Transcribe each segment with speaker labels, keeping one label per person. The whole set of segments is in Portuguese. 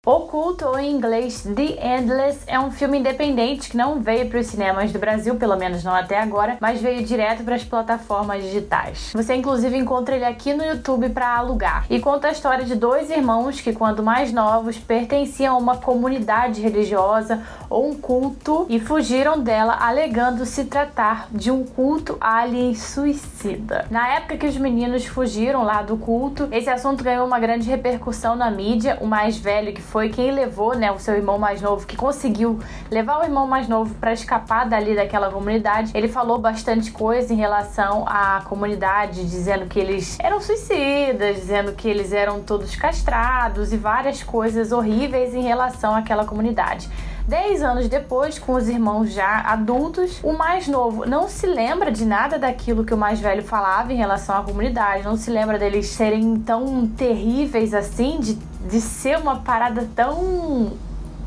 Speaker 1: Oculto, ou em inglês The Endless, é um filme independente que não veio para os cinemas do Brasil, pelo menos não até agora, mas veio direto para as plataformas digitais. Você inclusive encontra ele aqui no YouTube para alugar. E conta a história de dois irmãos que, quando mais novos, pertenciam a uma comunidade religiosa ou um culto e fugiram dela, alegando se tratar de um culto alien suicida. Na época que os meninos fugiram lá do culto, esse assunto ganhou uma grande repercussão na mídia. O mais velho, que foi quem levou, o seu irmão mais novo, que conseguiu levar o irmão mais novo para escapar dali daquela comunidade, ele falou bastante coisa em relação à comunidade, dizendo que eles eram suicidas, dizendo que eles eram todos castrados e várias coisas horríveis em relação àquela comunidade. 10 anos depois, com os irmãos já adultos, o mais novo não se lembra de nada daquilo que o mais velho falava em relação à comunidade, não se lembra deles serem tão terríveis assim, de ser uma parada tão...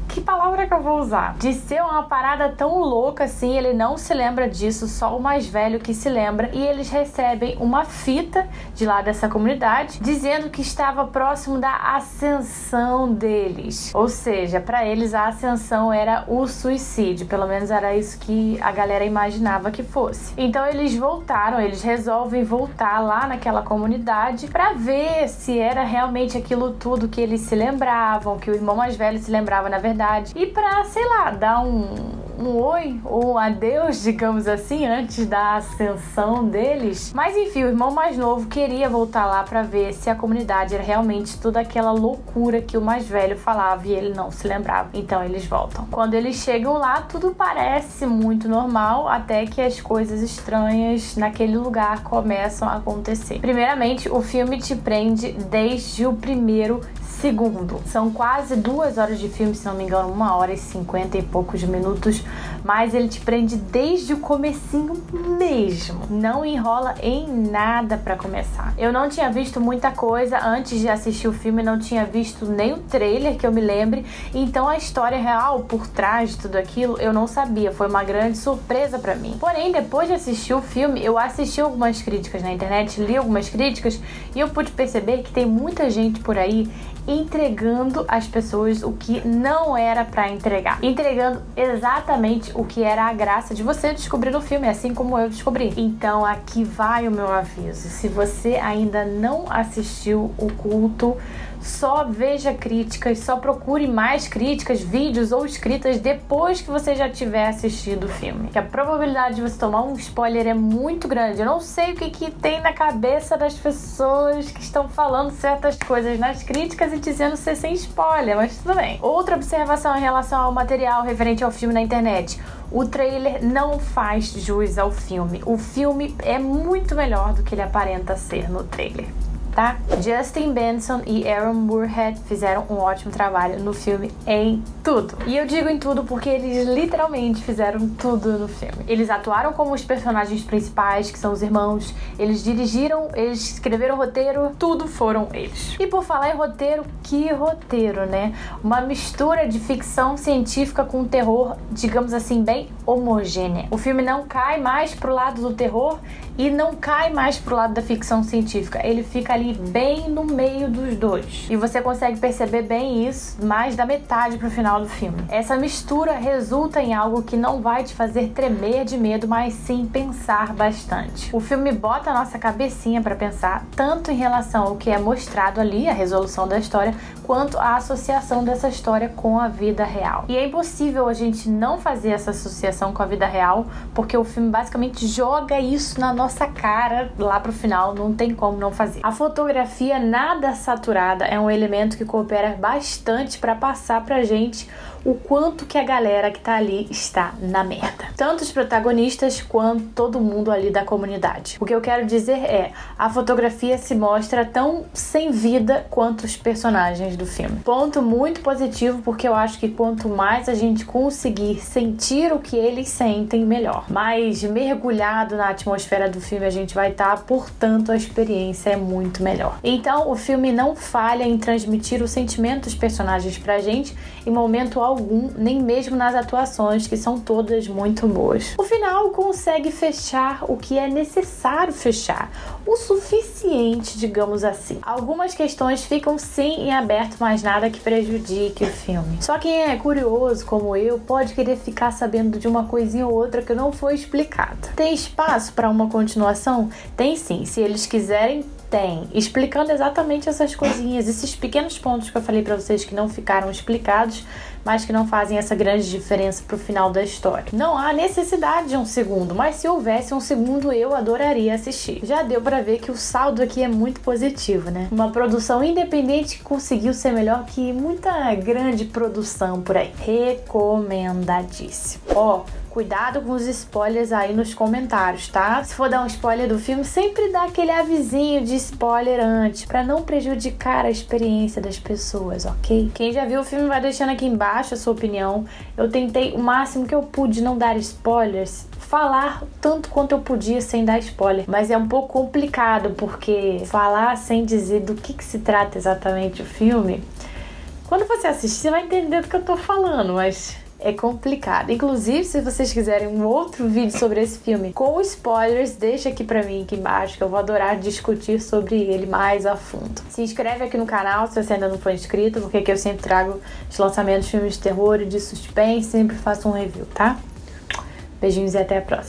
Speaker 1: Que palavra que eu vou usar? De ser uma parada tão louca assim, ele não se lembra disso, só o mais velho que se lembra. E eles recebem uma fita de lá dessa comunidade, dizendo que estava próximo da ascensão deles. Ou seja, para eles a ascensão era o suicídio, pelo menos era isso que a galera imaginava que fosse. Então eles resolvem voltar lá naquela comunidade para ver se era realmente aquilo tudo que eles se lembravam, que o irmão mais velho se lembrava na verdade. E pra, sei lá, dar um oi ou um adeus, digamos assim, antes da ascensão deles. Mas enfim, o irmão mais novo queria voltar lá pra ver se a comunidade era realmente toda aquela loucura que o mais velho falava e ele não se lembrava. Então eles voltam. Quando eles chegam lá, tudo parece muito normal, até que as coisas estranhas naquele lugar começam a acontecer. Primeiramente, o filme te prende desde o primeiro segundo. São quase 2 horas de filme, se não me engano, 1 hora e 50 e poucos minutos, mas ele te prende desde o comecinho mesmo. Não enrola em nada pra começar. Eu não tinha visto muita coisa antes de assistir o filme, não tinha visto nem o trailer que eu me lembre, então a história real por trás de tudo aquilo eu não sabia, foi uma grande surpresa pra mim. Porém, depois de assistir o filme, eu assisti algumas críticas na internet, li algumas críticas e eu pude perceber que tem muita gente por aí entregando às pessoas o que não era pra entregar, entregando exatamente o que era a graça de você descobrir o filme, assim como eu descobri. Então aqui vai o meu aviso: se você ainda não assistiu o culto, só veja críticas, só procure mais críticas, vídeos ou escritas depois que você já tiver assistido o filme, que a probabilidade de você tomar um spoiler é muito grande. Eu não sei o que tem na cabeça das pessoas que estão falando certas coisas nas críticas e dizendo ser sem spoiler, mas tudo bem. Outra observação em relação ao material referente ao filme na internet: o trailer não faz jus ao filme. O filme é muito melhor do que ele aparenta ser no trailer, tá? Justin Benson e Aaron Moorhead fizeram um ótimo trabalho no filme em tudo. E eu digo em tudo porque eles literalmente fizeram tudo no filme. Eles atuaram como os personagens principais, que são os irmãos, eles dirigiram, eles escreveram o roteiro, tudo foram eles. E por falar em roteiro, que roteiro, né? Uma mistura de ficção científica com terror, digamos assim, bem homogênea. O filme não cai mais pro lado do terror e não cai mais pro lado da ficção científica. Ele fica ali bem no meio dos dois. E você consegue perceber bem isso mais da metade pro final do filme. Essa mistura resulta em algo que não vai te fazer tremer de medo, mas sim pensar bastante. O filme bota a nossa cabecinha pra pensar, tanto em relação ao que é mostrado ali, a resolução da história, quanto a associação dessa história com a vida real. E é impossível a gente não fazer essa associação com a vida real, porque o filme basicamente joga isso na nossa cara lá pro final, não tem como não fazer. A fotografia nada saturada é um elemento que coopera bastante para passar pra gente o quanto que a galera que tá ali está na merda. Tanto os protagonistas quanto todo mundo ali da comunidade. O que eu quero dizer é, a fotografia se mostra tão sem vida quanto os personagens do filme. Ponto muito positivo, porque eu acho que quanto mais a gente conseguir sentir o que eles sentem, melhor. Mais mergulhado na atmosfera do filme a gente vai estar, portanto a experiência é muito melhor. Então o filme não falha em transmitir o sentimento dos personagens pra gente em momento algum, nem mesmo nas atuações, que são todas muito boas. O final consegue fechar o que é necessário fechar, o suficiente, digamos assim. Algumas questões ficam sim em aberto, mas nada que prejudique o filme. Só quem é curioso, como eu, pode querer ficar sabendo de uma coisinha ou outra que não foi explicada. Tem espaço para uma continuação? Tem sim, se eles quiserem. Tem, explicando exatamente essas coisinhas, esses pequenos pontos que eu falei pra vocês que não ficaram explicados, mas que não fazem essa grande diferença pro final da história. Não há necessidade de um segundo, mas se houvesse um segundo eu adoraria assistir. Já deu pra ver que o saldo aqui é muito positivo, né? Uma produção independente que conseguiu ser melhor que muita grande produção por aí. Recomendadíssimo. Ó, cuidado com os spoilers aí nos comentários, tá? Se for dar um spoiler do filme, sempre dá aquele avisinho de spoiler antes, pra não prejudicar a experiência das pessoas, ok? Quem já viu o filme vai deixando aqui embaixo a sua opinião. Eu tentei o máximo que eu pude não dar spoilers, falar tanto quanto eu podia sem dar spoiler, mas é um pouco complicado, porque falar sem dizer do que se trata exatamente o filme, quando você assistir, você vai entender do que eu tô falando, mas é complicado. Inclusive, se vocês quiserem um outro vídeo sobre esse filme com spoilers, deixa aqui pra mim, aqui embaixo, que eu vou adorar discutir sobre ele mais a fundo. Se inscreve aqui no canal se você ainda não for inscrito, porque aqui eu sempre trago os lançamentos de filmes de terror e de suspense, sempre faço um review, tá? Beijinhos e até a próxima.